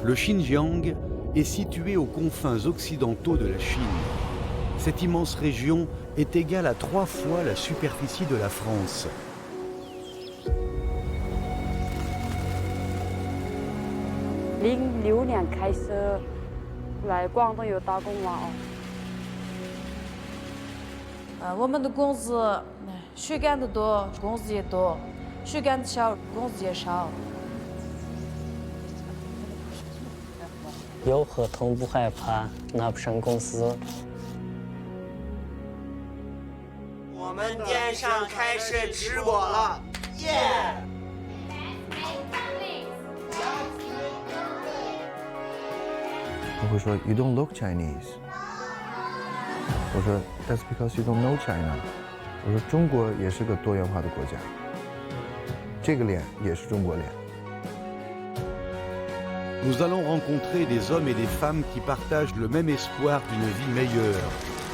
Le Xinjiang est situé aux confins occidentaux de la Chine. Cette immense région est égale à 3 fois la superficie de la France.有合同不害怕，拿不上公司。我们店上开设直播了，耶！ 我会说 You don't look Chinese。我说 That's because you don't know China。我说中国也是个多元化的国家，这个脸也是中国脸。 Nous allons rencontrer des hommes et des femmes qui partagent le même espoir d'une vie meilleure,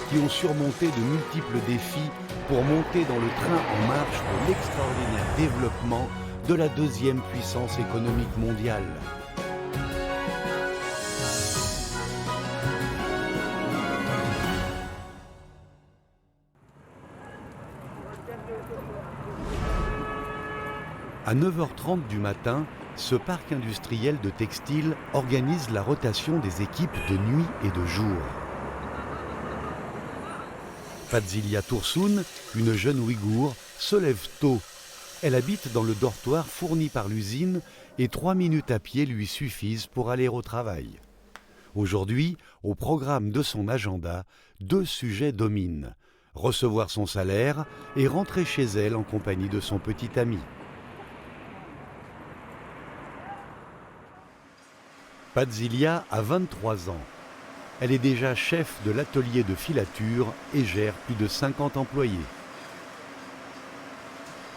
qui ont surmonté de multiples défis pour monter dans le train en marche de l'extraordinaire développement de la deuxième puissance économique mondiale. À 9h30 du matin, ce parc industriel de textile organise la rotation des équipes de nuit et de jour. Fadzilia Tursun, une jeune Ouïghour, se lève tôt. Elle habite dans le dortoir fourni par l'usine et 3 minutes à pied lui suffisent pour aller au travail. Aujourd'hui, au programme de son agenda, 2 sujets dominent: recevoir son salaire et rentrer chez elle en compagnie de son petit ami. Fadzilia a 23 ans. Elle est déjà chef de l'atelier de filature et gère plus de 50 employés.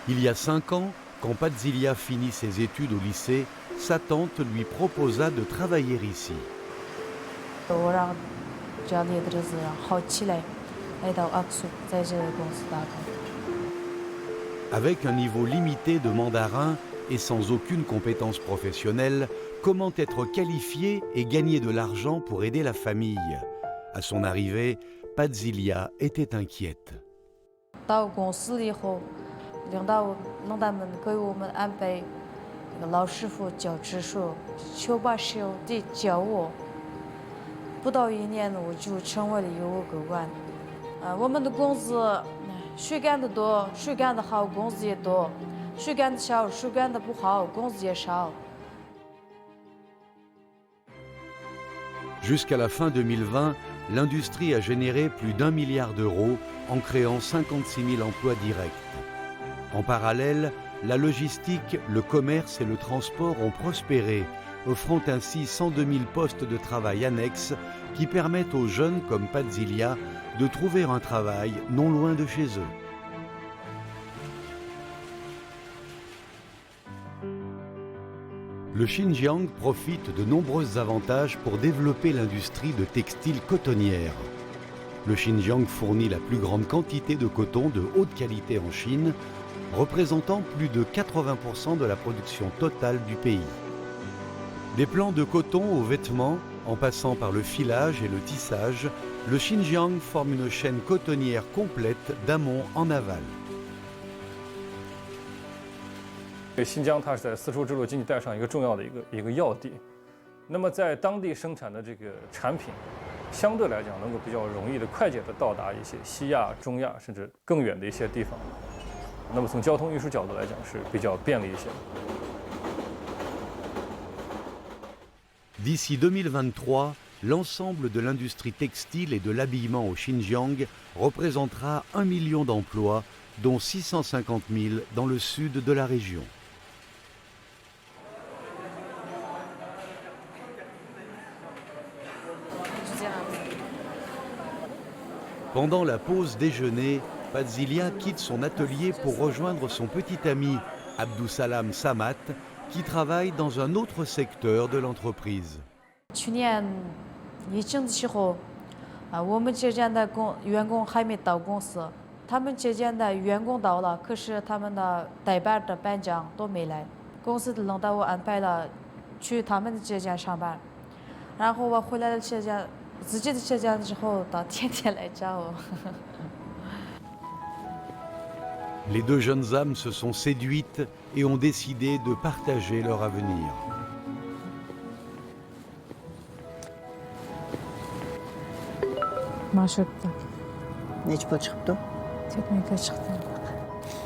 Il y a 5 ans, quand Fadzilia finit ses études au lycée, sa tante lui proposa de travailler ici. Avec un niveau limité de mandarin et sans aucune compétence professionnelle, comment être qualifié et gagner de l'argent pour aider la famille? À son arrivée, Fadzilia était inquiète. Jusqu'à la fin 2020, l'industrie a généré plus d'1 milliard d'euros en créant 56 000 emplois directs. En parallèle, la logistique, le commerce et le transport ont prospéré, offrant ainsi 102 000 postes de travail annexes qui permettent aux jeunes comme Fadzilia de trouver un travail non loin de chez eux. Le Xinjiang profite de nombreux avantages pour développer l'industrie de textile cotonnière. Le Xinjiang fournit la plus grande quantité de coton de haute qualité en Chine, représentant plus de 80% de la production totale du pays. Des plants de coton aux vêtements, en passant par le filage et le tissage, le Xinjiang forme une chaîne cotonnière complète d'amont en aval. 新疆它是在丝绸之路经济带上一个重要的一个要地，那么在当地生产的这个产品，相对来讲能够比较容易的、快捷的到达一些西亚、中亚甚至更远的一些地方。那么从交通运输角度来讲是比较便利一些的。D'ici 2023, l'ensemble de l'industrie textile et de l'habillement au Xinjiang représentera 1 million d'emplois, dont 650 000 dans le sud de la région. Pendant la pause déjeuner, Fadzilia quitte son atelier pour rejoindre son petit ami, Abdussalam Samat, qui travaille dans un autre secteur de l'entreprise. 去年疫情的时候，我们这边的员工还没到公司，他们这边的员工到了，可是他们的代班的班长都没来。公司的领导我安排了去他们的浙江上班，然后我回来了浙江，自己的浙江之后，他天天来找我。Les deux jeunes âmes se sont séduites et ont décidé de partager leur avenir. Marşrut'ta. Neçe pul çıktı? 4 milyon çıktı.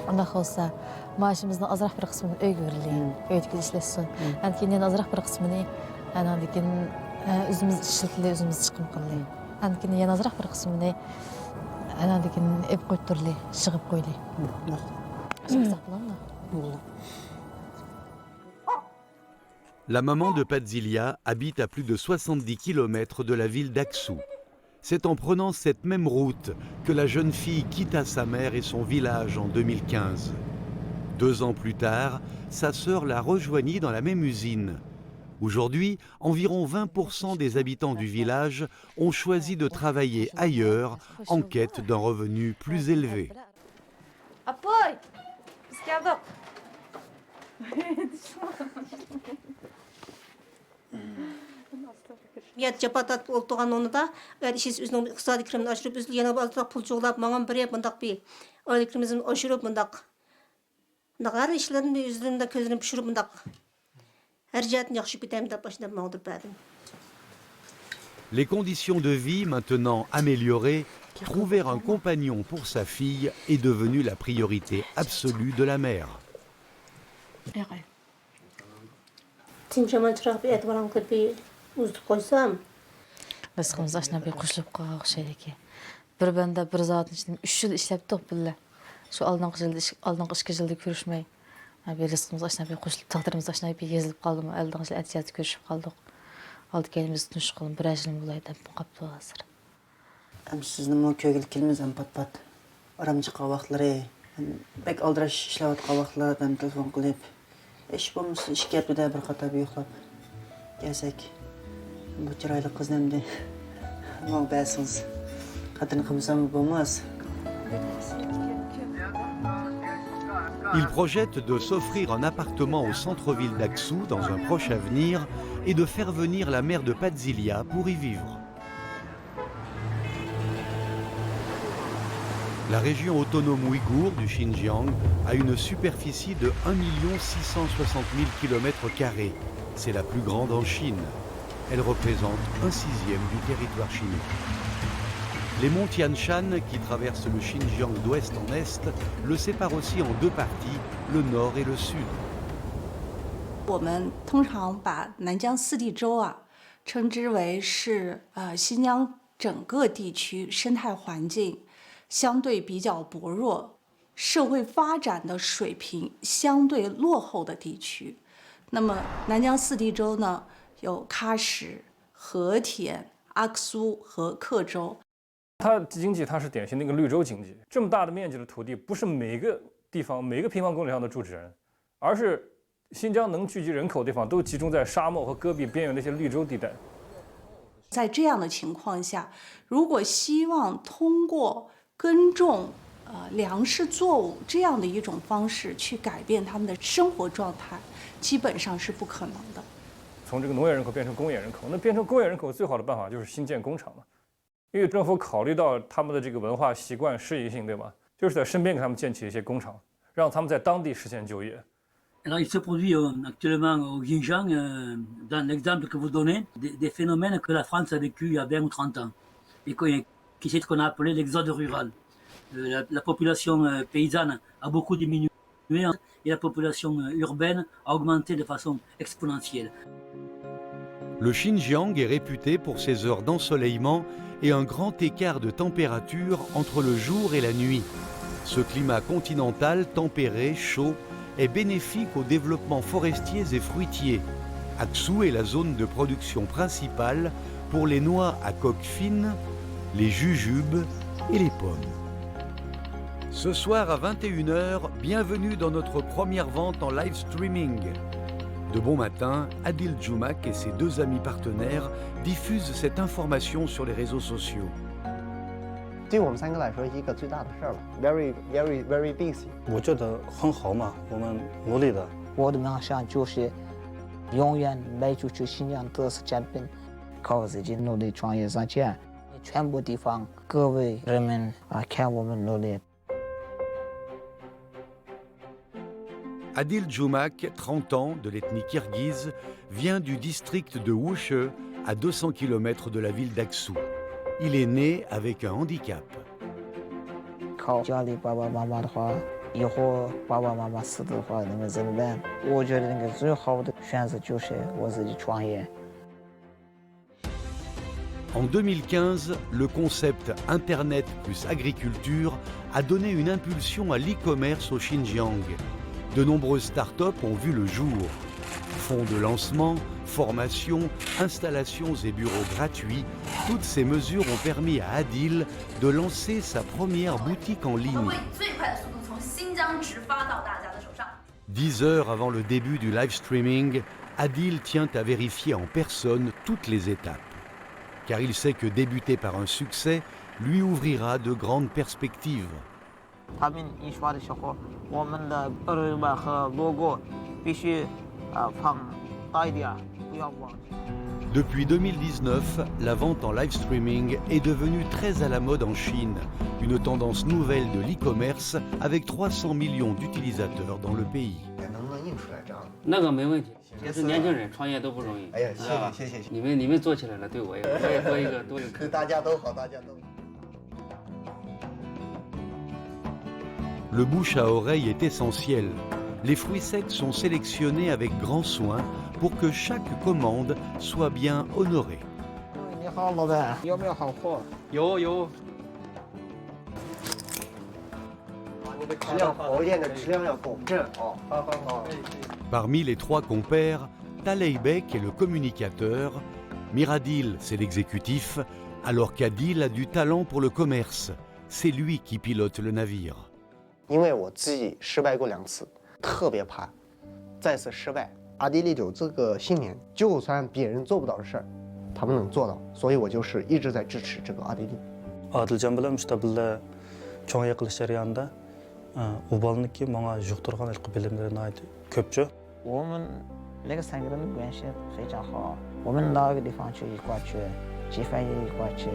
Ondan olsa maaşımızın azırak bir kısmını öy görülüyor. Öydeki işlesin. Yani kendi azırak bir kısmını yani özümüz işletili, özümüz çıkım kılıyor. Yani kendi yan azırak bir kısmını yani ev koyturlu, çıkıp koylu. Şimdi saklan mı? La maman de Padzilia habite à plus de 70 km de la ville d'Aksou. C'est en prenant cette même route que la jeune fille quitta sa mère et son village en 2015. 2 ans plus tard, sa sœur la rejoignit dans la même usine. Aujourd'hui, environ 20% des habitants du village ont choisi de travailler ailleurs en quête d'un revenu plus élevé. Apoy! Biz geldik. Yatça patat oltuğan onu da işiz üzünün iqtisadi kirimini aşırıp üzül yana bazıda pul çoğulap mağan bir mındaq bir aylık kirimizin aşırıp mındaq. Her işlerin bir üzülünde közünü pişirip mındaq. Her cihetin yaxşı bitem de başında mağdur bədim. Les conditions de vie maintenant améliorées, trouver un compagnon pour sa fille est devenu la priorité absolue de la mère. Timşaman çırak bir et varan kırpı uzduk koysam. Rızkımız aşına bir kuşlup kalak şeydi ki. Bir bende bir zatın içinde 3 yıl işleptik bile. Şu aldığın 2 yılda görüşmeyi. Bir rızkımız aşına bir kuşlup, taqdirimiz aşına bir yazılıp kaldım. Aldığın yıl etiyatı görüşüp kaldık. Aldı kendimizi tunuş kılın. Bir ajilin bulaydı. Bu kaptı hazır. Hem sizin o köygelik kelimiz hem pat. Aramcı qavaqları. Bek aldıraş işlevat qavaqlar. Ben telefon kılıp. İş bulmuş, iş gelip de bir qata bir yoxlap. Gelsek. Bu çıraylı kız nemde. Ama bəsiniz. Qatını qımsam bulmaz. Il projette de s'offrir un appartement au centre-ville d'Aksou dans un proche avenir et de faire venir la mère de Padzilia pour y vivre. La région autonome ouïghour du Xinjiang a une superficie de 1 660 000 km². C'est la plus grande en Chine. Elle représente 1/6 du territoire chinois. Les monts Tian Shan, qui traversent le Xinjiang d'ouest en est, le séparent aussi en 2 parties, le nord et le sud. 我们通常把南疆四地洲称之为是新疆整个地区生态环境相对比较薄弱，社会发展的水平相对落后的地区。那么南疆四地洲呢，有喀什、和田、阿克苏和克州。它经济它是典型的一个绿洲经济，这么大的面积的土地，不是每个地方每个平方公里上都住着人，而是新疆能聚集人口的地方都集中在沙漠和戈壁边缘的一些绿洲地带。在这样的情况下，如果希望通过耕种粮食作物这样的一种方式去改变他们的生活状态，基本上是不可能的。从这个农业人口变成工业人口，那变成工业人口最好的办法就是新建工厂嘛。因为政府考虑到他们的这个文化习惯适宜性，对吧？就是在身边给他们建起一些工厂，让他们在当地实现就业。Alors, il se produit actuellement au Xinjiang, dans l'exemple que vous donnez, des phénomènes que la France a vécu il y a 20 ou 30 ans, et qui c'est ce qu'on a appelé l'exode rural. La population paysanne a beaucoup diminué et la population urbaine a augmenté de façon exponentielle. Le Xinjiang est réputé pour ses heures d'ensoleillement et un grand écart de température entre le jour et la nuit. Ce climat continental tempéré, chaud, est bénéfique au développement forestier et fruitier. Aksou est la zone de production principale pour les noix à coque fine, les jujubes et les pommes. Ce soir à 21 h, bienvenue dans notre première vente en live streaming. De bon matin, Adil Djoumak et ses 2 amis partenaires diffusent cette information sur les réseaux sociaux. 对我们3个来说，一个最大的事儿了 ，very busy。我觉得很好嘛，我们努力的。我的梦想就是永远迈出去新疆特色产品，靠自己努力创业赚钱。全部地方各位人民看我们努力。Adil Djoumak, 30 ans, de l'ethnie kirghize, vient du district de Wushe, à 200 km de la ville d'Aksou. Il est né avec un handicap. 靠家里爸爸妈妈的话，以后爸爸妈妈死的话，那个怎么办？我觉得那个最好的选择就是我自己创业。En 2015, le concept Internet plus agriculture a donné une impulsion à l'e-commerce au Xinjiang. De nombreuses startups ont vu le jour. Fonds de lancement, formation, installations et bureaux gratuits, toutes ces mesures ont permis à Adil de lancer sa première boutique en ligne. 10 heures avant le début du live streaming, Adil tient à vérifier en personne toutes les étapes. Car il sait que débuter par un succès lui ouvrira de grandes perspectives. 他们印刷的时候，我们的二维码和 logo 必须放大一点，不要忘记。 Depuis 2019, la vente en live streaming est devenue très à la mode en Chine, une tendance nouvelle de l'e-commerce avec 300 millions d'utilisateurs dans le pays. 能不能印出来这样？那个没问题，就是年轻人创业都不容易。哎呀，谢谢。你们做起来了，对我也多一个。对大家都好，大家都好。 Le bouche à oreille est essentiel. Les fruits secs sont sélectionnés avec grand soin pour que chaque commande soit bien honorée. 你好，老板，有没有好货？有。你的质量好一点的质量要保证哦。好。 Parmi les 3 compères, Taleibek est le communicateur, Miradil c'est l'exécutif, alors qu'Adil a du talent pour le commerce. C'est lui qui pilote le navire. 因为我自己失败过2次，特别怕再次失败。阿迪力有这个信念，就算别人做不到的事儿，他们能做到，所以我就是一直在支持这个阿迪力。 Adiljon bilan mustabilla cho'ng qilish jarayonida u bolaniki menga yuqtirgan ilk bilimlari ko'pchi. 我们那个3个人的关系非常好，我们哪个地方去一块去，鸡饭也一块去。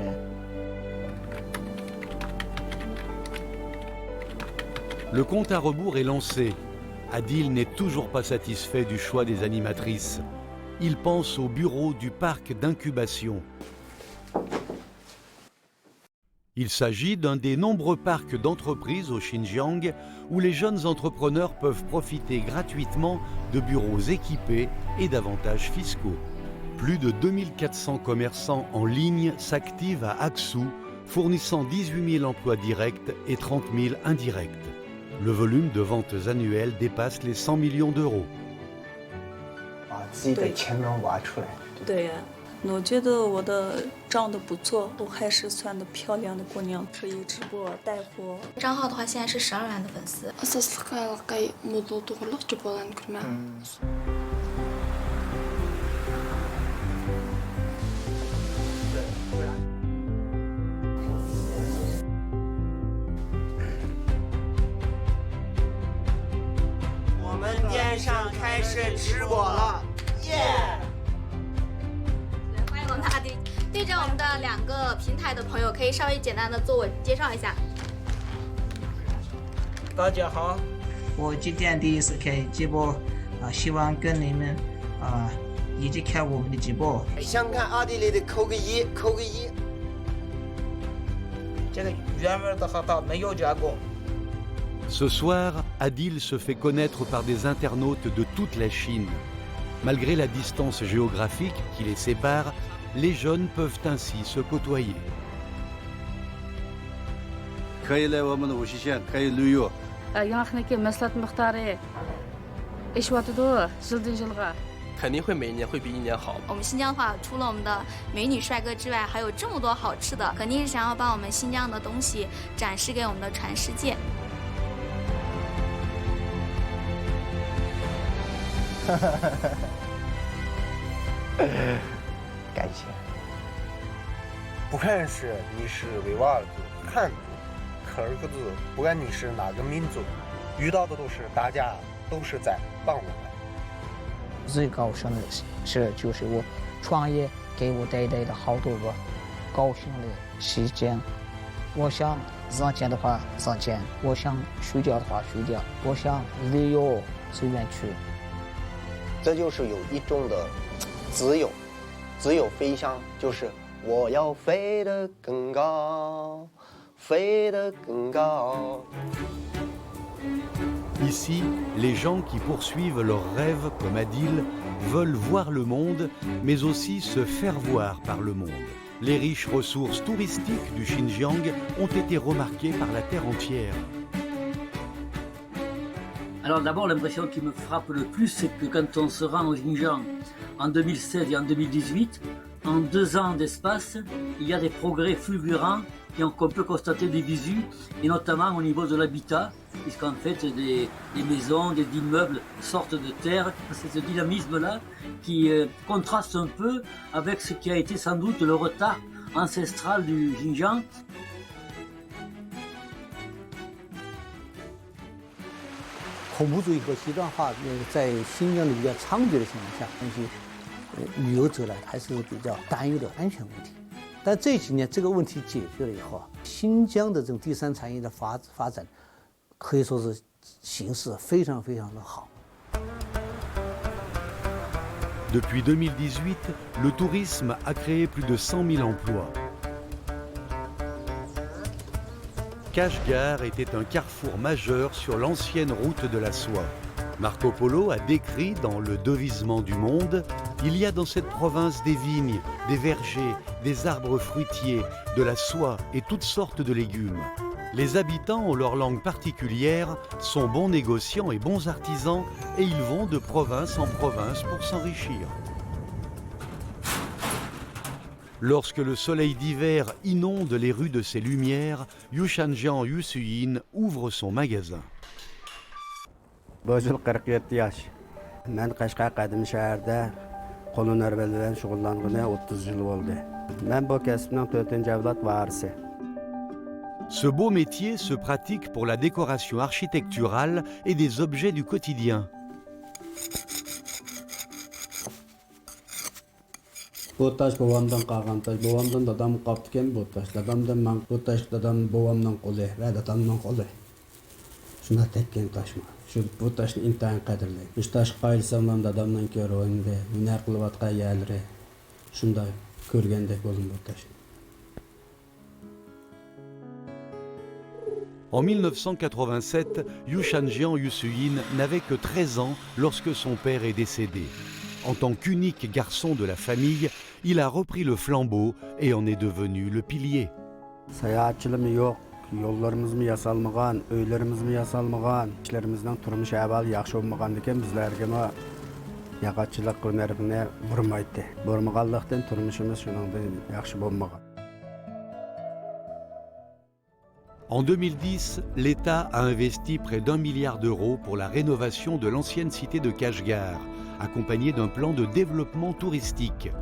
Le compte à rebours est lancé. Adil n'est toujours pas satisfait du choix des animatrices. Il pense au bureau du parc d'incubation. Il s'agit d'un des nombreux parcs d'entreprises au Xinjiang où les jeunes entrepreneurs peuvent profiter gratuitement de bureaux équipés et d'avantages fiscaux. Plus de 2400 commerçants en ligne s'activent à Aksou, fournissant 18 000 emplois directs et 30 000 indirects. Le volume de ventes annuelles dépasse les 100 millions d'euros. 把自己的潜能挖出来。对呀，我觉得我的长得不错，我还是算的漂亮的姑娘，可以直播带货。账号的话，现在是12万的粉丝。我们电商开始直播了，耶！欢迎我们的阿迪。对着我们的2个平台的朋友，可以稍微简单的自我介绍一下。大家好，我今天第一次开直播，希望跟你们一起看我们的直播。想看阿迪力的扣个1，扣个1。这个原味的核桃没有加工。 Ce soir, Adil se fait connaître par des internautes de toute la Chine. Malgré la distance géographique qui les sépare, les jeunes peuvent ainsi se côtoyer. 可以来我们的无锡县，可以旅游。yangniki mahsulot miqdori eshyapti yildan yilga 肯定会每一年会比1年好。我们新疆的话，除了我们的美女帅哥之外，还有这么多好吃的，肯定是想要把我们新疆的东西展示给我们的全世界。感谢。不管是你是维吾尔族、汉族、柯尔克族，不管你是哪个民族，遇到的都是大家都是在帮我们，最高兴的事就是我创业给我带来的好多个高兴的时间。我想挣钱的话挣钱，我想睡觉的话睡觉，我想旅游随便去。这就是有一种的自由，自由飞翔，就是我要飞得更高，飞得更高。Ici, les gens qui poursuivent leurs rêves, comme Adil, veulent voir le monde, mais aussi se faire voir par le monde. Les riches ressources touristiques du Xinjiang ont été remarquées par la terre entière. Alors d'abord, l'impression qui me frappe le plus, c'est que quand on se rend au Xinjiang en 2016 et en 2018, en 2 ans d'espace, il y a des progrès fulgurants qu'on peut constater des visu, et notamment au niveau de l'habitat, puisqu'en fait des maisons, des immeubles sortent de terre. C'est ce dynamisme-là qui contraste un peu avec ce qui a été sans doute le retard ancestral du Xinjiang. Depuis 2018, le tourisme a créé plus de 100 000 emplois. Kashgar était un carrefour majeur sur l'ancienne route de la soie. Marco Polo a décrit dans Le devisement du monde, il y a dans cette province des vignes, des vergers, des arbres fruitiers, de la soie et toutes sortes de légumes. Les habitants ont leur langue particulière, sont bons négociants et bons artisans et ils vont de province en province pour s'enrichir. Lorsque le soleil d'hiver inonde les rues de ses lumières, Yushanjian Yusuyin ouvre son magasin. Bu yıl 47 yaş. Ben Qashqar qadim shaharda qo'l hunari bilan shug'ullanganiga 30 yil bo'ldi. Men bu kasbning 4-avlod varisi. Ce beau métier se pratique pour la décoration architecturale et des objets du quotidien. Bu taş babamdan qalgan taş. Babamdan dadam qaptı bu taş. Dadamdan men bu taş dadam babamdan qo'li va dadamdan qo'li. Shuna tekkan taşma. Şu bu taşni intayin qadrlayman. Şu taş qayilsam ham dadamdan ko'rganda, hunar qilayotgan yerlari shunday ko'rgandek bo'ldim bu taşni. En 1987, Yushanjian Yusuyin n'avait que 13 ans lorsque son père est décédé. En tant qu'unique garçon de la famille, il a repris le flambeau et en est devenu le pilier. Sayahatçılığım yok, yollarımız mı yasalmagan, öylerimiz mi yasalmagan, işlerimizden turmuş ahvali yaxşı olmagan diken bizlerge ma yaqatçılık hünerini vurmaydı. Vurmaganlıktan turmuşumuz şunundan yaxşı olmagan. En 2010, l'État a investi près d'1 milliard d'euros pour la rénovation de l'ancienne cité de Kashgar, accompagné d'un plan de développement touristique.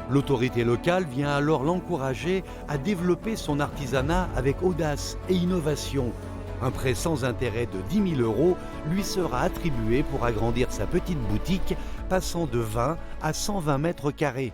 L'autorité locale vient alors l'encourager à développer son artisanat avec audace et innovation. Un prêt sans intérêt de 10 000 euros lui sera attribué pour agrandir sa petite boutique, passant de 20 à 120 mètres carrés.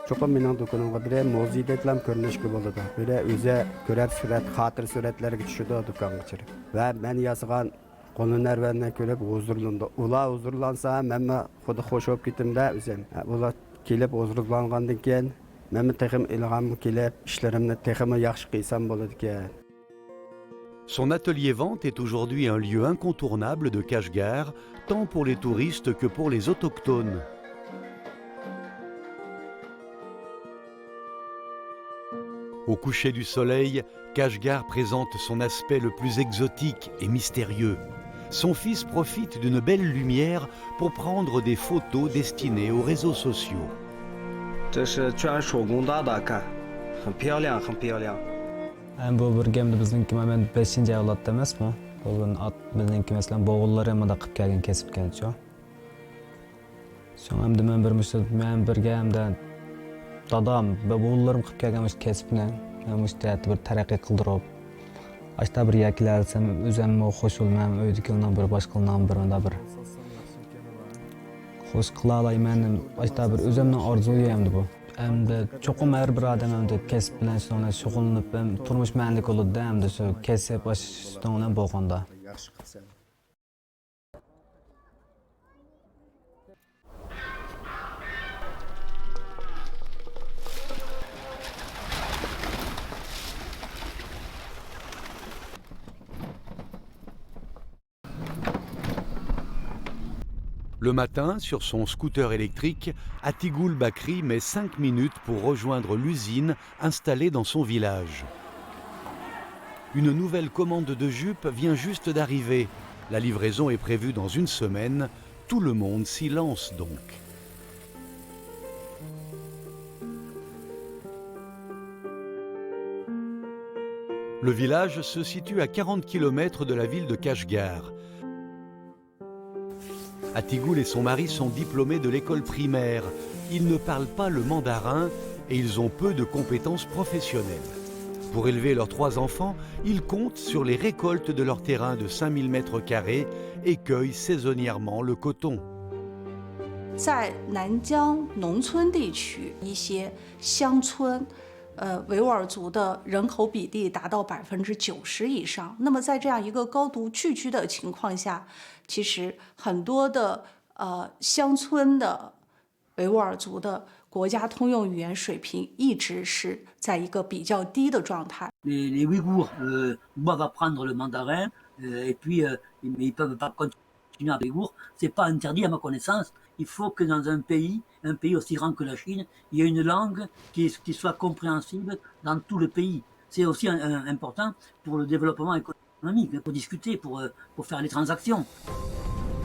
Çoxum mening do'konimga bir muzeydagilar ko'rinishga bo'ladi. Bir o'zi ko'rib surat, xotir suratlarga tushadi do'konga kirib. Va men yasagan qo'l hunarlarni ko'rib huzurlandi. Ular huzurlansa, men xuddi xush bo'lib ketimda o'zim. Ular kelib huzurlangandan keyin men texim ilg'am kelib ishlarimni texim yaxshi qilsam bo'ladi ekan. Son atelier vente est aujourd'hui un lieu incontournable de Kashgar, tant pour les touristes que pour les autochtones. Au coucher du soleil, Kashgar présente son aspect le plus exotique et mystérieux. Son fils profite d'une belle lumière pour prendre des photos destinées aux réseaux sociaux. 这是全手工打的，看，很漂亮，很漂亮。 Bu bir gemde bizniki men 5-ci avlodda emasmi? Bu bizniki masalan bo'g'illar ham da qilib kelgan kesib keldi. So'ng hamda men bir mushta men birga hamda dadam va o'g'illarim qilib kelgan mush kasbni men mushta bir taraqqiy qildirib, ashta bir yaklarsam o'zimni qo'shilmam, uydagilarning bir boshqalarning birida bir xo'sh qila olayman, ashta bir o'zimning orzuyim endi bu. Hamda cho'qim har bir odam hamda kasb bilan shug'ullanib, turmush ma'nili bo'ladi hamda shu kasb bilan bo'lganda. Le matin, sur son scooter électrique, Atigoul Bakri met 5 minutes pour rejoindre l'usine installée dans son village. Une nouvelle commande de jupes vient juste d'arriver. La livraison est prévue dans une semaine. Tout le monde s'y lance donc. Le village se situe à 40 km de la ville de Kashgar. Atigoul et son mari sont diplômés de l'école primaire. Ils ne parlent pas le mandarin et ils ont peu de compétences professionnelles. Pour élever leurs 3 enfants, ils comptent sur les récoltes de leur terrain de 5000 m² et cueillent saisonnièrement le coton. 在南疆农村地区，一些乡村，维吾尔族的人口比例达到90%以上。那么在这样一个高度聚居的情况下，其实很多的乡村的维吾尔族的国家通用语言水平一直是在一个比较低的状态。Les Ouïghours doivent apprendre le mandarin et puis mais ils peuvent pas continuer à Ouïghour. C'est pas interdit à ma connaissance. Il faut que dans un pays aussi grand que la Chine, il y ait une langue qui soit compréhensible dans tout le pays. C'est aussi important pour le développement économique, pour discuter, pour faire les transactions.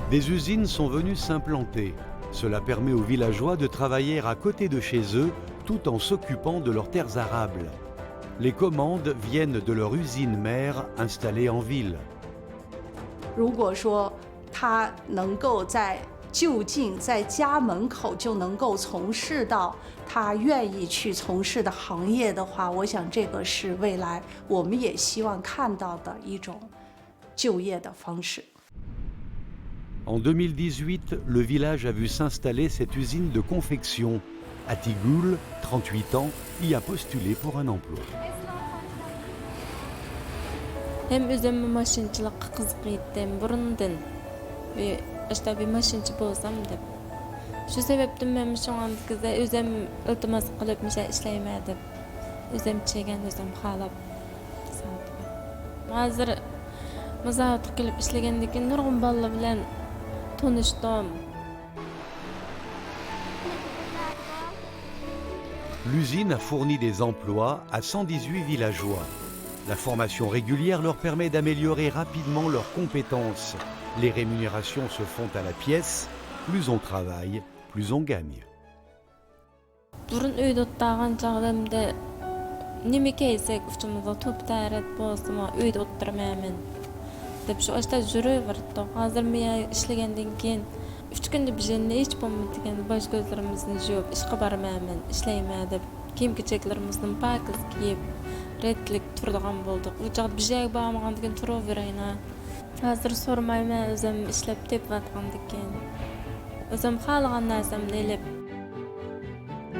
Des usines sont venues s'implanter. Cela permet aux villageois de travailler à côté de chez eux tout en s'occupant de leurs terres arables. Les commandes viennent de leur usine mère installée en ville. 如果说他能够在就近在家门口就能够从事到他愿意去从事的行业的话，我想这个是未来我们也希望看到的一种就业的方式。 En 2018, le village a vu s'installer cette usine de confection. Atigoul, 38 ans, y a postulé pour un emploi. Hem özüm maşinçilikka qiziq etdim burundan. İşte bir maşinçi bolsam dep. Şu sebepten men şu andikizde özüm iltimas qılıp meşe işleymedim. Özüm çegen özüm xalap. Hazır mazavutga kelip işlegendan keyin nurg'un balla bilan tanışdım. L'usine a fourni des emplois à 118 villageois. La formation régulière leur permet d'améliorer rapidement leurs compétences. Les rémunérations se font à la pièce. Plus on travaille, plus on gagne. Burun uyda o'tirgan chog'imda nima kiysak uchimizda to'p tarat bo'lsa, uyda o'tirmayman deb shu ashta yuraverdi. Hozir men ishlagandan keyin 3 kunda bizga hech bo'lmaydigan bosh ko'zlarimizni yuvib ishga bormayman, ishlayman deb kiyim-kechaklarimizni pakiz kiyib redlik turadigan bo'ldik. U chog'da bizga bormagandan keyin turaverayna. Hozir so'ramayman, o'zim ishlab tepayotgandan keyin o'zim xohlagan narsamni ilib.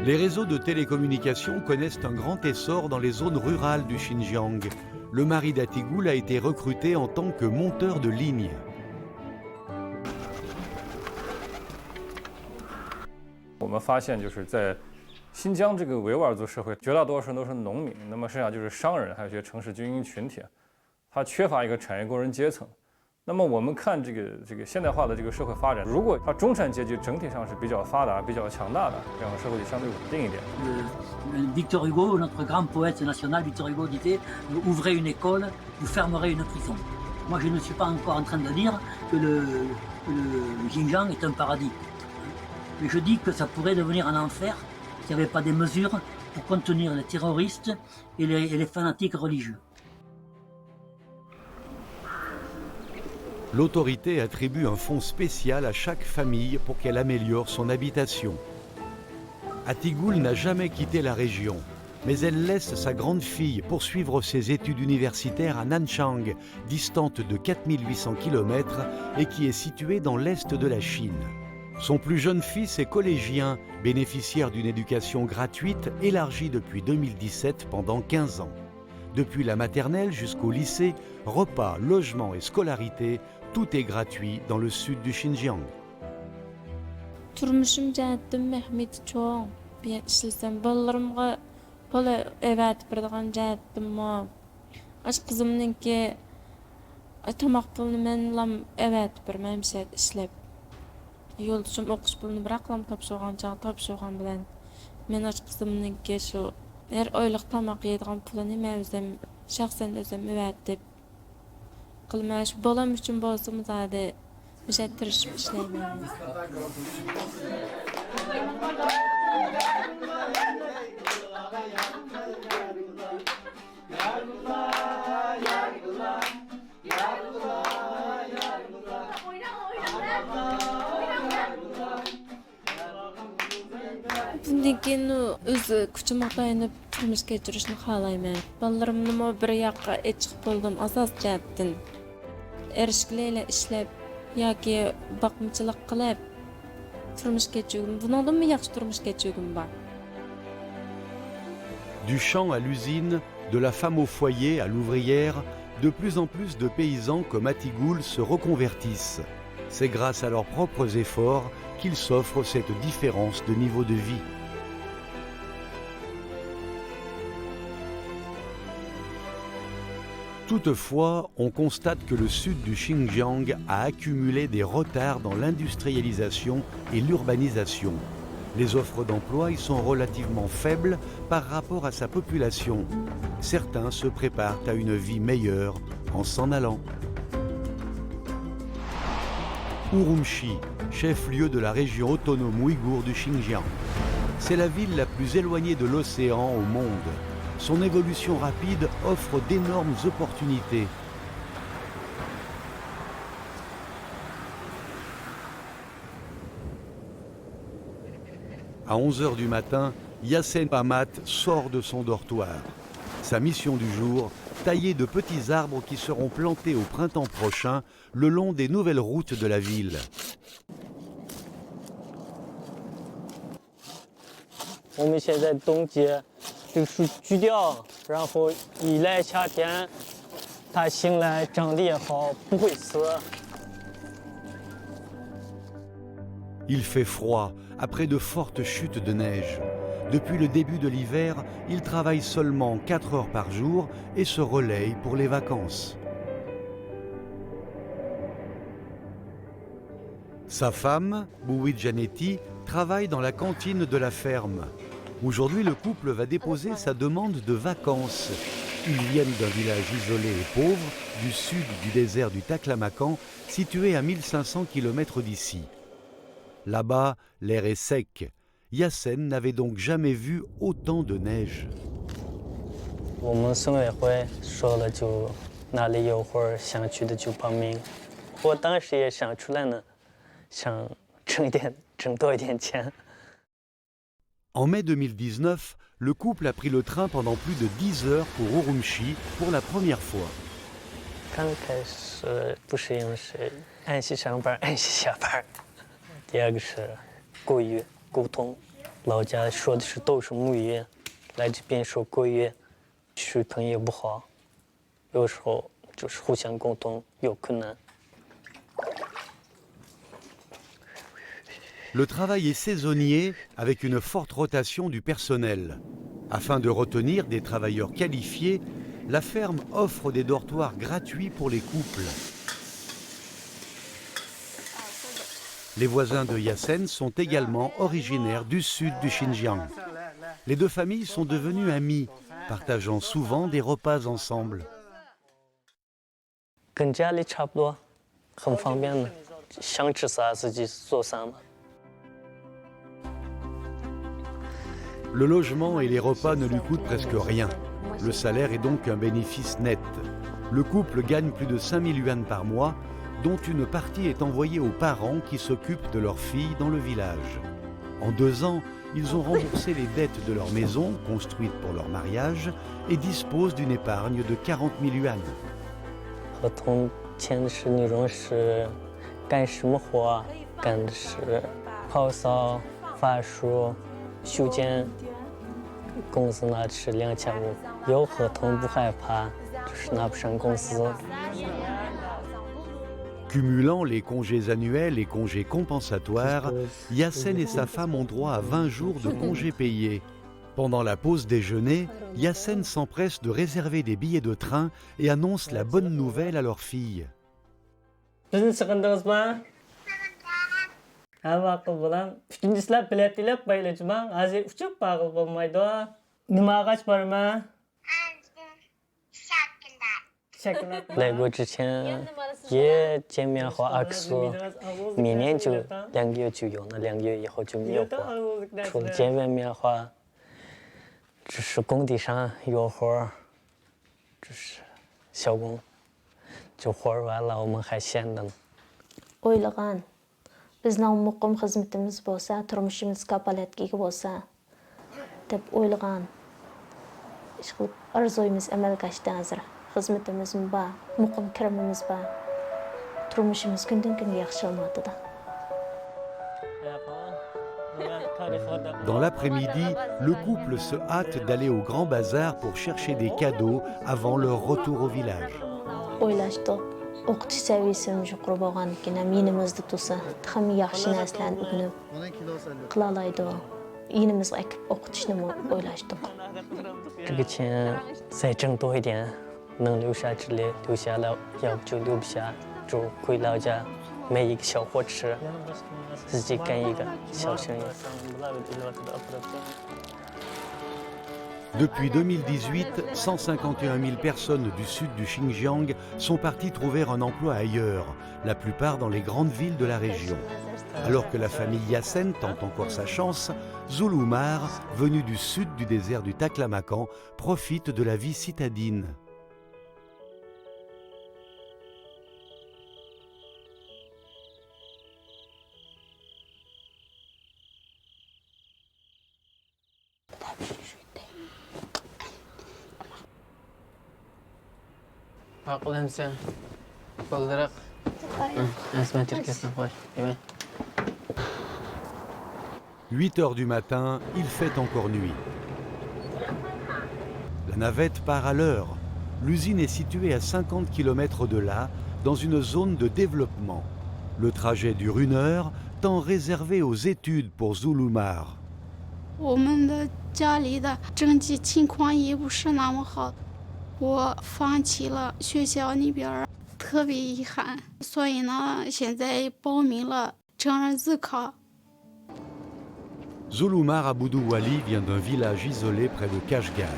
Les réseaux de télécommunications connaissent un grand essor dans les zones rurales du Xinjiang. Le mari d'Atigoul a été recruté en tant que monteur de ligne. 我们发现就是在新疆这个维吾尔族社会，绝大多数人都是农民，那么剩下就是商人，还有一些城市精英群体，它缺乏一个产业工人阶层。那么我们看这个现代化的这个社会发展，如果它中产阶级整体上是比较发达、比较强大的，这样社会就相对稳定一点。Victor Hugo, notre grand poète national, Victor Hugo disait « Ouvrez une école, vous fermerez une prison ». Moi, je ne suis pas encore en train de dire que le Xinjiang est un paradis. Mais je dis que ça pourrait devenir un enfer s'il n'y avait pas des mesures pour contenir les terroristes et les fanatiques religieux. L'autorité attribue un fonds spécial à chaque famille pour qu'elle améliore son habitation. Atigoul n'a jamais quitté la région, mais elle laisse sa grande fille poursuivre ses études universitaires à Nanchang, distante de 4800 km et qui est située dans l'est de la Chine. Son plus jeune fils est collégien, bénéficiaire d'une éducation gratuite élargie depuis 2017 pendant 15 ans. Depuis la maternelle jusqu'au lycée, repas, logement et scolarité, tout est gratuit dans le sud du Xinjiang. Turmuşum cəhətdən məhmeti çoğ. Bir işləsəm, balalarımğa pala əvət birdiğən cəhətdim ma. Aç qızımın ki, tamaq pulunu mən lam əvət bir məmsət işləb. Yoldaşım oqış pulunu bıraklam tapşoğan bilen. Men aç qızımın ki, şu her oylıq tamaq yediğən pulunu mən özüm, şəxsən özüm əvət deyib. Qılmaş, balam üçün bolsum zadə tırışıp işləyəm. Bundan keyin öz kuchuma tayanıp turmuş keçirishni xalayman. Balalarımni bir yoqqa chiqib bo'ldim asos jihatdan. Erishkilayla ishlab yoki boqimchilik qilib turmush kechirdim. Bundan mı yaxshi turmush kechirdim bor. Du champ à l'usine, de la femme au foyer à l'ouvrière, de plus en plus de paysans comme Atigoul se reconvertissent. C'est grâce à leurs propres efforts qu'ils s'offrent cette différence de niveau de vie. Toutefois, on constate que le sud du Xinjiang a accumulé des retards dans l'industrialisation et l'urbanisation. Les offres d'emploi y sont relativement faibles par rapport à sa population. Certains se préparent à une vie meilleure en s'en allant. Urumqi, chef-lieu de la région autonome ouïghour du Xinjiang. C'est la ville la plus éloignée de l'océan au monde. Son évolution rapide offre d'énormes opportunités. À 11h du matin, Yassen Pamat sort de son dortoir. Sa mission du jour, tailler de petits arbres qui seront plantés au printemps prochain le long des nouvelles routes de la ville. Il fait froid, après de fortes chutes de neige. Depuis le début de l'hiver, il travaille seulement 4 heures par jour et se relaye pour les vacances. Sa femme, Bouwi Janetti, travaille dans la cantine de la ferme. Aujourd'hui, le couple va déposer sa demande de vacances. Ils viennent d'un village isolé et pauvre, du sud du désert du Taklamakan, situé à 1500 km d'ici. Là-bas, l'air est sec. Yassen n'avait donc jamais vu autant de neige. En mai 2019, le couple a pris le train pendant plus de 10 heures pour Urumqi pour la première fois. Le travail est saisonnier avec une forte rotation du personnel. Afin de retenir des travailleurs qualifiés, la ferme offre des dortoirs gratuits pour les couples. Les voisins de Yassen sont également originaires du sud du Xinjiang. Les deux familles sont devenues amies, partageant souvent des repas ensemble. Le logement et les repas ne lui coûtent presque rien. Le salaire est donc un bénéfice net. Le couple gagne plus de 5000 yuan par mois. dont une partie est envoyée aux parents qui s'occupent de leurs filles dans le village. En 2 ans, ils ont remboursé les dettes de leur maison, construite pour leur mariage, et disposent d'une épargne de 40 000 yuan. 合同签的是那种是干什么活，干的是泡澡、发梳、修剪，工资拿的是2500，有合同不害怕，就是拿不上工资。 Cumulant les congés annuels et congés compensatoires, Yassen et sa femme ont droit à 20 jours de congés payés. Pendant la pause déjeuner, Yassen s'empresse de réserver des billets de train et annonce la bonne nouvelle à leur fille. Shokulat. 来过之前也见面的话，2个数，明年就2个月就有了，2个月以后就没有活。除了见外面的话，只是工地上有活，只是小工，就活完了，我们还闲着呢。 O'ylagan, bizning muqim xizmatimiz bo'lsa, turmushimiz kapolatga ega bo'lsa, deb o'ylagan. Ish qilib orzuyimiz amalga oshdi hozir. Xizmatimiz bor, muqim kirimimiz bor. Turmushimiz kundan kunga yaxshilanmoqda. Dans l'après-midi, le couple se hâte d'aller au grand bazar pour chercher des cadeaux avant leur retour au village. O'ylashdik. O'qitish saviyasimiz yuqori bo'lgandan keyin yonimizda tursa, ham yaxshi narsalarni o'rganib qila oladi. Yonimizga akib o'qitishni o'ylashdik. 这个钱再挣多一点，能留下这里留下来，要不就留不下，就回老家买一个小货吃，自己干一个小生意。 Depuis 2018, 151 000 personnes du sud du Xinjiang sont parties trouver un emploi ailleurs, la plupart dans les grandes villes de la région. Alors que la famille Yassen tente encore sa chance, Zulumar, venu du sud du désert du Taklamakan, profite de la vie citadine. Aqlamsan. Qo'ldiroq. Asma tirkasdan qo'y. 8 heures du matin, il fait encore nuit. La navette part à l'heure. L'usine est située à 50 km de là, dans une zone de développement. Le trajet dure 1 heure, temps réservé aux études pour Zulumar. 我们的家里的经济情况也不是那么好。 我放弃了学校那边，特别遗憾，所以呢，现在报名了成人自考。 Zulumar Aboudouwali vient d'un village isolé près de Kashgar.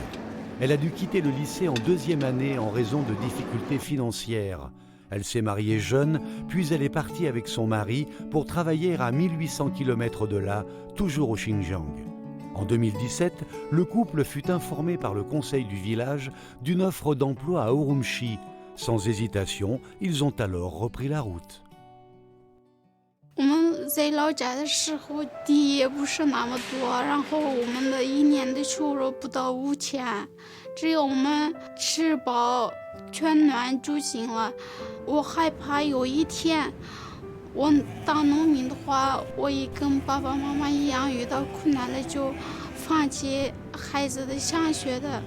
Elle a dû quitter le lycée en 2e année en raison de difficultés financières. Elle s'est mariée jeune, puis elle est partie avec son mari pour travailler à 1800 km de là, toujours au Xinjiang. En 2017, le couple fut informé par le conseil du village d'une offre d'emploi à Urumqi. Sans hésitation, ils ont alors repris la route. 我们在老家的时候，地也不是那么多，然后我们的1年的收入不到5000，只有我们吃饱全暖就行了。我害怕有一天。 我当农民的话，我也跟爸爸妈妈一样，遇到困难了就放弃孩子的上学的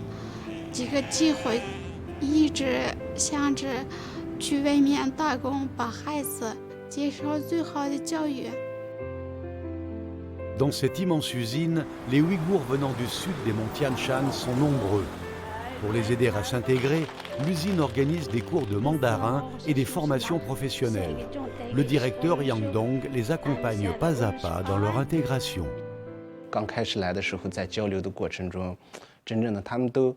这个机会，一直想着去外面打工，把孩子接受最好的教育。 Dans cette immense usine, les Ouïghours venant du sud des monts Tian Shan sont nombreux. Pour les aider à s'intégrer, l'usine organise des cours de mandarin et des formations professionnelles. Le directeur Yang Dong les accompagne pas à pas dans leur intégration. 刚开始来的时候，在交流的过程中，真正的他们都，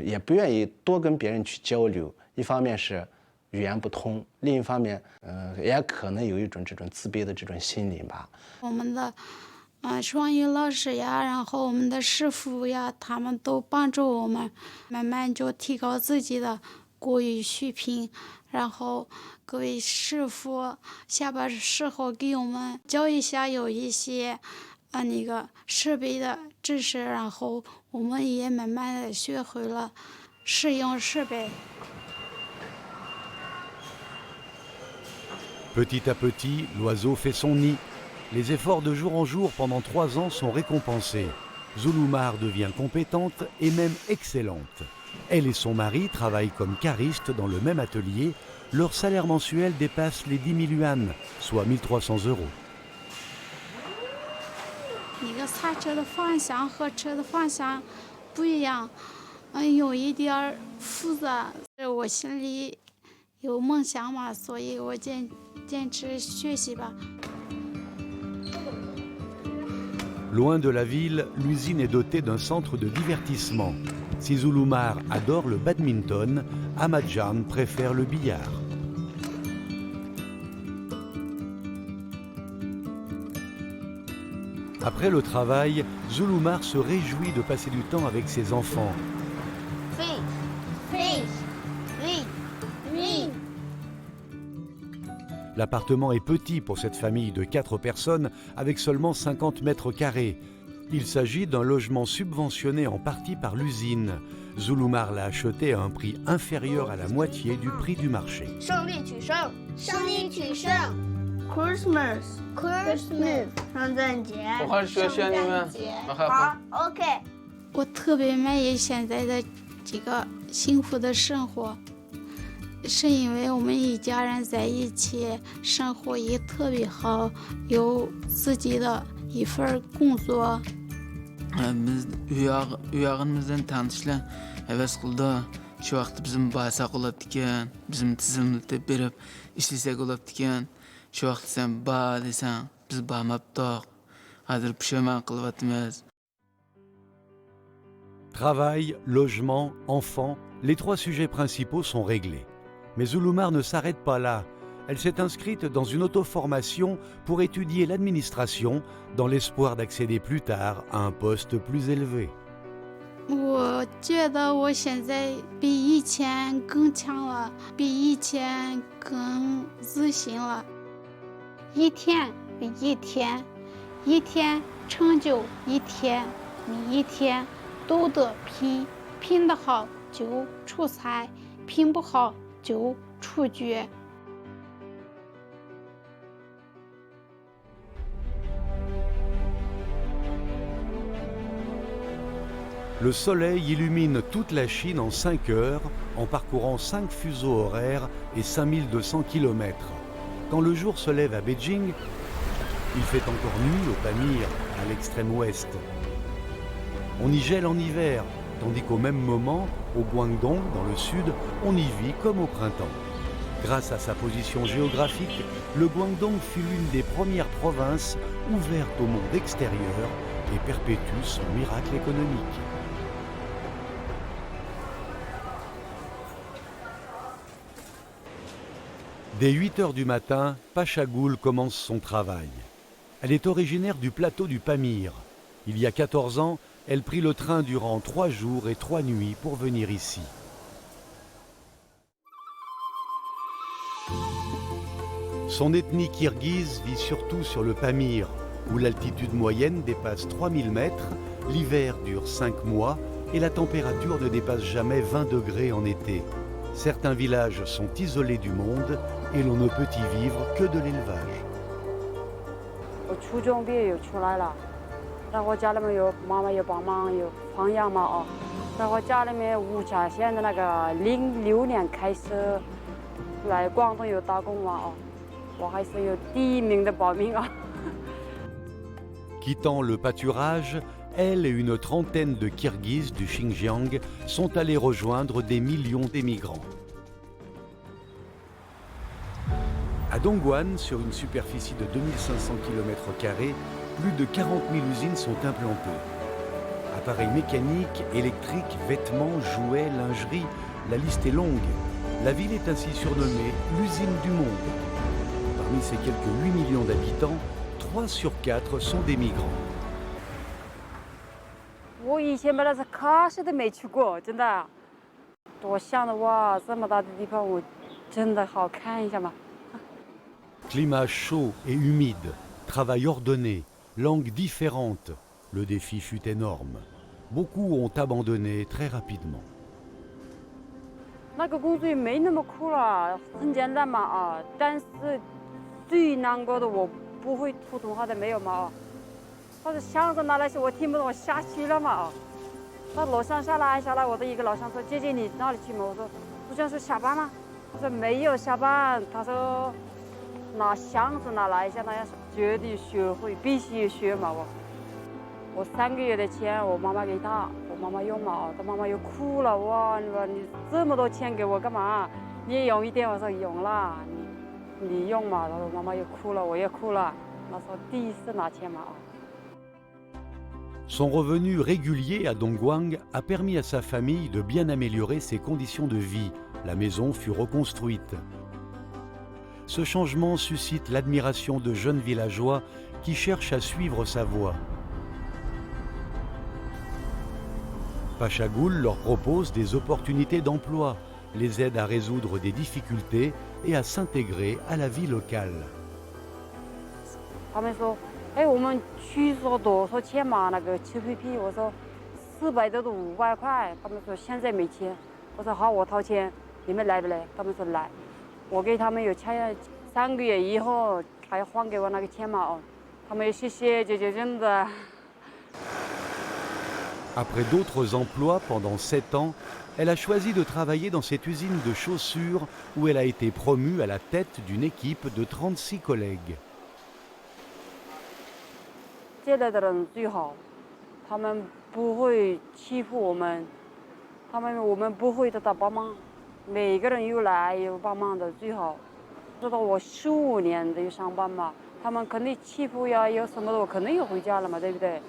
也不愿意多跟别人去交流。一方面是语言不通，另一方面，也可能有一种这种自卑的这种心理吧。我们的。 双语老师呀，然后我们的师傅呀，他们都帮助我们，慢慢就提高自己的国语水平，然后各位师傅下班时候给我们教一下有一些那个设备的知识，然后我们也慢慢的学会了使用设备。Petit à petit, l'oiseau fait son nid. Les efforts de jour en jour pendant 3 ans sont récompensés. Zulumar devient compétente et même excellente. Elle et son mari travaillent comme caristes dans le même atelier. Leur salaire mensuel dépasse les 10 000 yuan, soit 1 300 €. 那个刹车的方向和车的方向不一样，有一点复杂。我心里有梦想嘛，所以我坚持学习吧。 Loin de la ville, l'usine est dotée d'un centre de divertissement. Si Zulumar adore le badminton, Ahmadjan préfère le billard. Après le travail, Zulumar se réjouit de passer du temps avec ses enfants. L'appartement est petit pour cette famille de 4 personnes avec seulement 50 mètres carrés. Il s'agit d'un logement subventionné en partie par l'usine. Zulumar l'a acheté à un prix inférieur à la moitié du prix du marché. Christmas， 圣诞节。我还是学学你们，好 ，OK。我特别满意现在的这个幸福的生活。 是因为我们一家人在一起，生活也特别好，有自己的一份工作。Biz uyog'imizdan tanishlar havas qildi. Shu vaqt bizim basak bo'ladi ekan, bizim tizimlatib berib ishlasak bo'ladi ekan. Shu vaqt sen ba desang, biz bormabdiq. Hozir pushaymon qilyapmiz. Travail, logement, enfants, les 3 sujets principaux sont réglés. Mais Zulumar ne s'arrête pas là. Elle s'est inscrite dans une auto-formation pour étudier l'administration dans l'espoir d'accéder plus tard à un poste plus élevé. 我觉得我现在比以前更强了，比以前更自信了。一天比一天，一天成就一天，比一天都得拼，拼得好就出彩，拼不好。 就处决。Le soleil illumine toute la Chine en 5 heures en parcourant 5 fuseaux horaires et 5200 km. Quand le jour se lève à Beijing, il fait encore nuit au Pamir, à l'extrême ouest. On y gèle en hiver, tandis qu'au même moment, au Guangdong, dans le sud, on y vit comme au printemps. Grâce à sa position géographique, le Guangdong fut l'une des premières provinces ouvertes au monde extérieur et perpétue son miracle économique. Dès 8 heures du matin, Pachagoul commence son travail. Elle est originaire du plateau du Pamir. Il y a 14 ans, elle prit le train durant 3 jours et 3 nuits pour venir ici. Son ethnie kirghize vit surtout sur le Pamir, où l'altitude moyenne dépasse 3000 mètres, l'hiver dure 5 mois et la température ne dépasse jamais 20 degrés en été. Certains villages sont isolés du monde et l'on ne peut y vivre que de l'élevage. 然后家里面有妈妈有帮忙有放羊嘛哦，然后家里面物价现在那个06年开始来广东有打工嘛哦，我还是有第1名的报名啊。Quittant le pâturage, elle et une trentaine de Kirghizes du Xinjiang sont allés rejoindre des millions d'émigrants. À Dongguan, sur une superficie de 2500 km², plus de 40 000 usines sont implantées. Appareils mécaniques, électriques, vêtements, jouets, lingerie, la liste est longue. La ville est ainsi surnommée l'usine du monde. Parmi ses quelques 8 millions d'habitants, 3 sur 4 sont des migrants. 我以前本来是考试都没去过，真的。我想着哇，这么大的地方，我真的好看一下嘛。 Climat chaud et humide, travail ordonné, langues différentes. Le défi fut énorme. Beaucoup ont abandonné très rapidement. 那个工作也没那么苦了，很简单嘛啊。但是最难过的我不会普通话的没有嘛啊。或者想着拿那些我听不懂，我下去了嘛啊。到楼上下来，我的一个老乡说：“姐姐你哪里去嘛？”我说：“不想说下班吗？”他说：“没有下班。”他说：“拿箱子拿来一下，那样绝对学会，必须学嘛我3个月的钱我妈妈给他，我妈妈用嘛，他妈妈又哭了，哇，你这么多钱给我干嘛？你也用一点，我说用了，你用嘛，然后妈妈又哭了，我也哭了，那时候第一次拿钱嘛。 Son revenu régulier à Dongguan a permis à sa famille de bien améliorer ses conditions de vie. La maison fut reconstruite. Ce changement suscite l'admiration de jeunes villageois qui cherchent à suivre sa voie. Pachagoul leur propose des opportunités d'emploi, les aide à résoudre des difficultés et à s'intégrer à la vie locale. 他们说：“哎，我们去说多少钱嘛？那个7PP，我说400多到500块。他们说现在没钱。我说好，我掏钱，你们来不来？他们说来。我给他们有钱，3个月以后还要还给我那个钱嘛哦。他们也谢谢姐姐，真的。” Après d'autres emplois pendant 7 ans, elle a choisi de travailler dans cette usine de chaussures où elle a été promue à la tête d'une équipe de 36 collègues. 接待的人最好，他们不会欺负我们，我们不会得到帮忙，每个人有来有帮忙的最好。知道我15年的上班嘛，他们肯定欺负呀，有什么的我肯定又回家了嘛，对不对？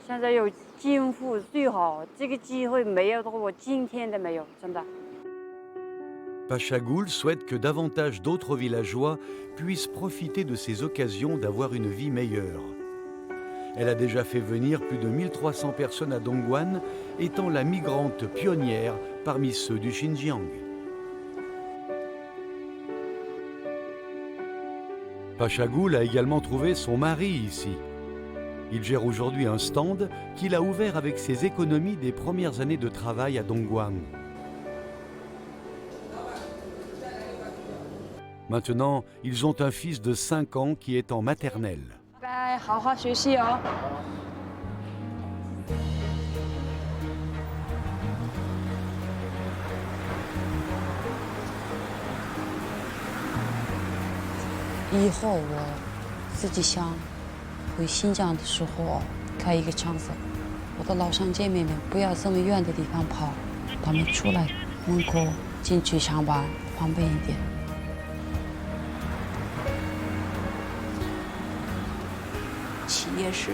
现在有金富最好，这个机会没有的话，我今天都没有，真的。 Pachagoul souhaite que davantage d'autres villageois puissent profiter de ces occasions d'avoir une vie meilleure. Elle a déjà fait venir plus de 1300 personnes à Dongguan, étant la migrante pionnière parmi ceux du Xinjiang. Pachagoul a également trouvé son mari ici. Il gère aujourd'hui un stand qu'il a ouvert avec ses économies des premières années de travail à Dongguan. Maintenant, ils ont un fils de 5 ans qui est en maternelle. 该好好学习哦。以后我自己想回新疆的时候开一个厂子，我的老乡姐妹们不要这么远的地方跑，他们出来门口进去上班方便一点。 企业是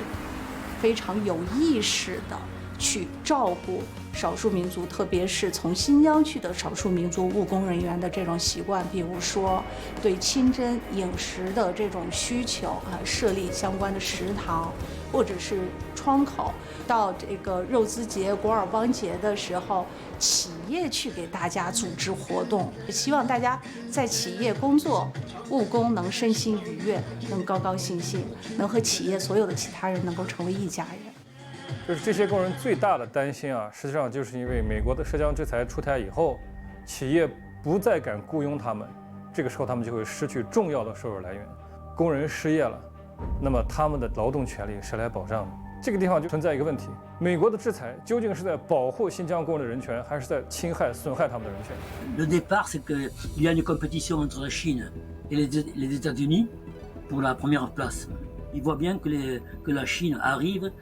非常有意识的去照顾少数民族，特别是从新疆去的少数民族务工人员的这种习惯，比如说对清真饮食的这种需求啊，设立相关的食堂，或者是窗口。到这个肉孜节、果尔邦节的时候，企业去给大家组织活动，希望大家在企业工作，务工能身心愉悦，能高高兴兴，能和企业所有的其他人能够成为一家人。 就是这些工人最大的担心啊，实际上就是因为美国的涉疆制裁出台以后，企业不再敢雇佣他们，这个时候他们就会失去重要的收入来源，工人失业了，那么他们的劳动权利谁来保障呢？这个地方就存在一个问题：美国的制裁究竟是在保护新疆工人的人权，还是在侵害、损害他们的人权 Le départ, c'est qu'il y a une compétition entre la Chine et les États-Unis pour la première place. Ils voient bien que la Chine arrive,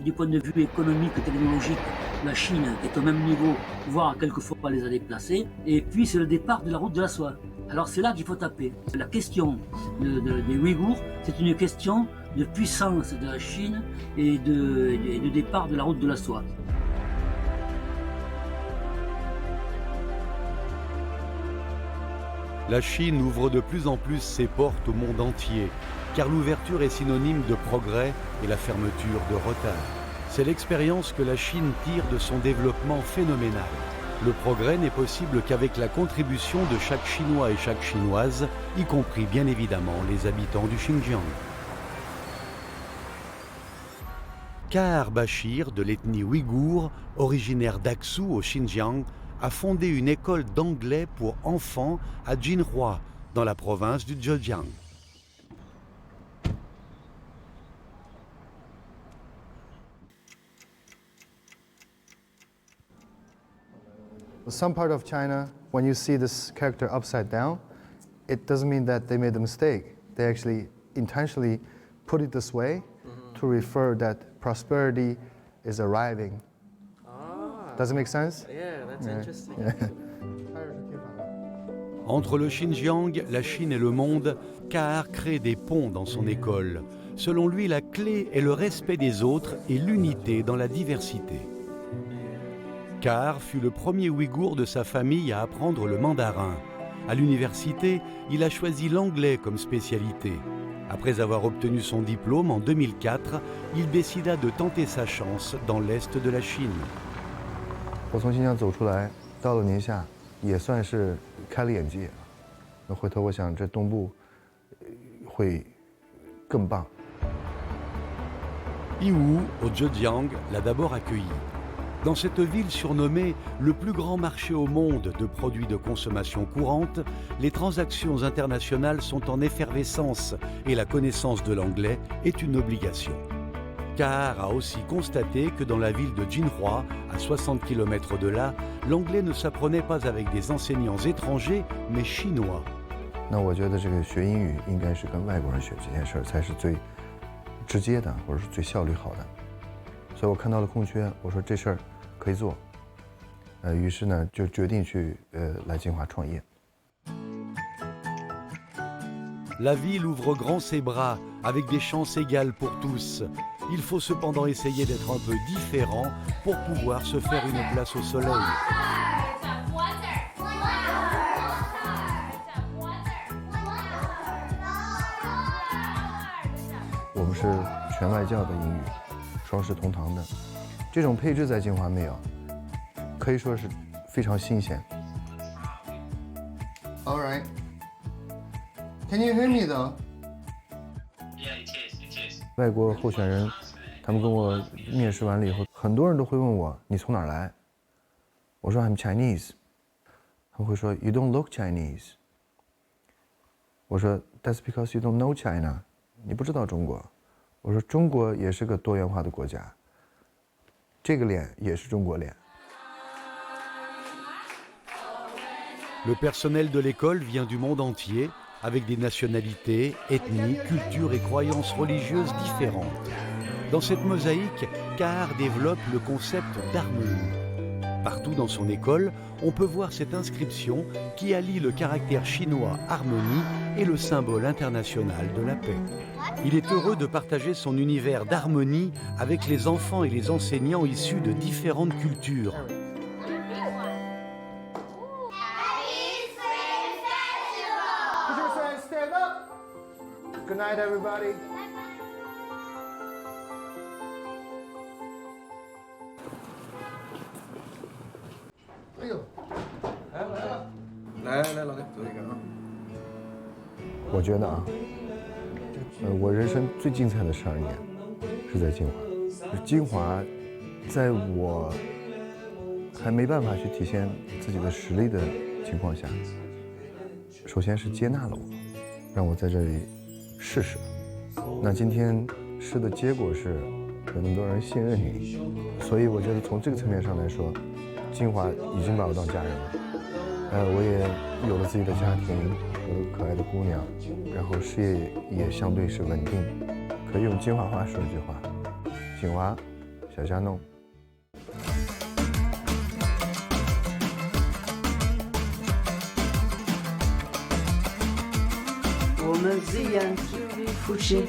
du point de vue économique et technologique, la Chine est au même niveau, voire quelquefois les a déplacés. Et puis c'est le départ de la route de la soie. Alors c'est là qu'il faut taper. La question des Ouïghours, c'est une question de puissance de la Chine et de départ de la route de la soie. La Chine ouvre de plus en plus ses portes au monde entier, car l'ouverture est synonyme de progrès et la fermeture de retard. C'est l'expérience que la Chine tire de son développement phénoménal. Le progrès n'est possible qu'avec la contribution de chaque Chinois et chaque Chinoise, y compris bien évidemment les habitants du Xinjiang. Kahar Bashir, de l'ethnie ouïghour, originaire d'Aksu au Xinjiang, a fondé une école d'anglais pour enfants à Jinhua, dans la province du Zhejiang. Some part of China, when you see this character upside down, it doesn't mean that they made a mistake. They actually intentionally put it this way to refer that prosperity is arriving. Does it make sense? Yeah, that's interesting. Yeah. Entre le Xinjiang, la Chine et le monde, Kahar crée des ponts dans son école. Selon lui, la clé est le respect des autres et l'unité dans la diversité. Kahar fut le premier Ouïghour de sa famille à apprendre le mandarin. À l'université, il a choisi l'anglais comme spécialité. Après avoir obtenu son diplôme en 2004, il décida de tenter sa chance dans l'est de la Chine. 我从新疆走出来，到了宁夏，也算是开了眼界。那回头我想，这东部会更棒。Yiwu, au Zhejiang, l'a d'abord accueilli. Dans cette ville surnommée le plus grand marché au monde de produits de consommation courante, les transactions internationales sont en effervescence et la connaissance de l'anglais est une obligation. Kahar a aussi constaté que dans la ville de Jinhua, à 60 km de là, l'anglais ne s'apprenait pas avec des enseignants étrangers, mais chinois. 那我觉得这个学英语应该是跟外国人学这件事儿才是最直接的，或者是最效率好的。所以我看到了空缺，我说这事儿可以做。于是呢，就决定去来金华创业。 La ville ouvre grand ses bras, avec des chances égales pour tous. Il faut cependant essayer d'être un peu différent pour pouvoir se faire une place au soleil. 我们是全外教的英语，双视同堂的，这种配置在金华没有，可以说是非常新鲜。All right. Can you hear me though? Yeah, it is. 外国候选人，他们跟我面试完了以后，很多人都会问我你从哪儿来？我说 I'm Chinese。他们会说 You don't look Chinese。我说 That's because you don't know China。你不知道中国。我说中国也是个多元化的国家，这个脸也是中国脸。 Le personnel de l'école vient du monde entier, avec des nationalités, ethnies, cultures et croyances religieuses différentes. Dans cette mosaïque, Kahar développe le concept d'harmonie. Partout dans son école, on peut voir cette inscription qui allie le caractère chinois harmonie et le symbole international de la paix. Il est heureux de partager son univers d'harmonie avec les enfants et les enseignants issus de différentes cultures. Good night, everybody. 哎呦，来，老弟，走一个啊。我觉得啊，我人生最精彩的12年是在金华。金华，在我还没办法去体现自己的实力的情况下，首先是接纳了我，让我在这里试试。那今天试的结果是有那么多人信任你，所以我觉得从这个层面上来说，金华已经把我当家人了。我也有了自己的家庭，有了可爱的姑娘，然后事业也相对是稳定。可以用金华话说一句话：金华，小家弄。我们自然不是。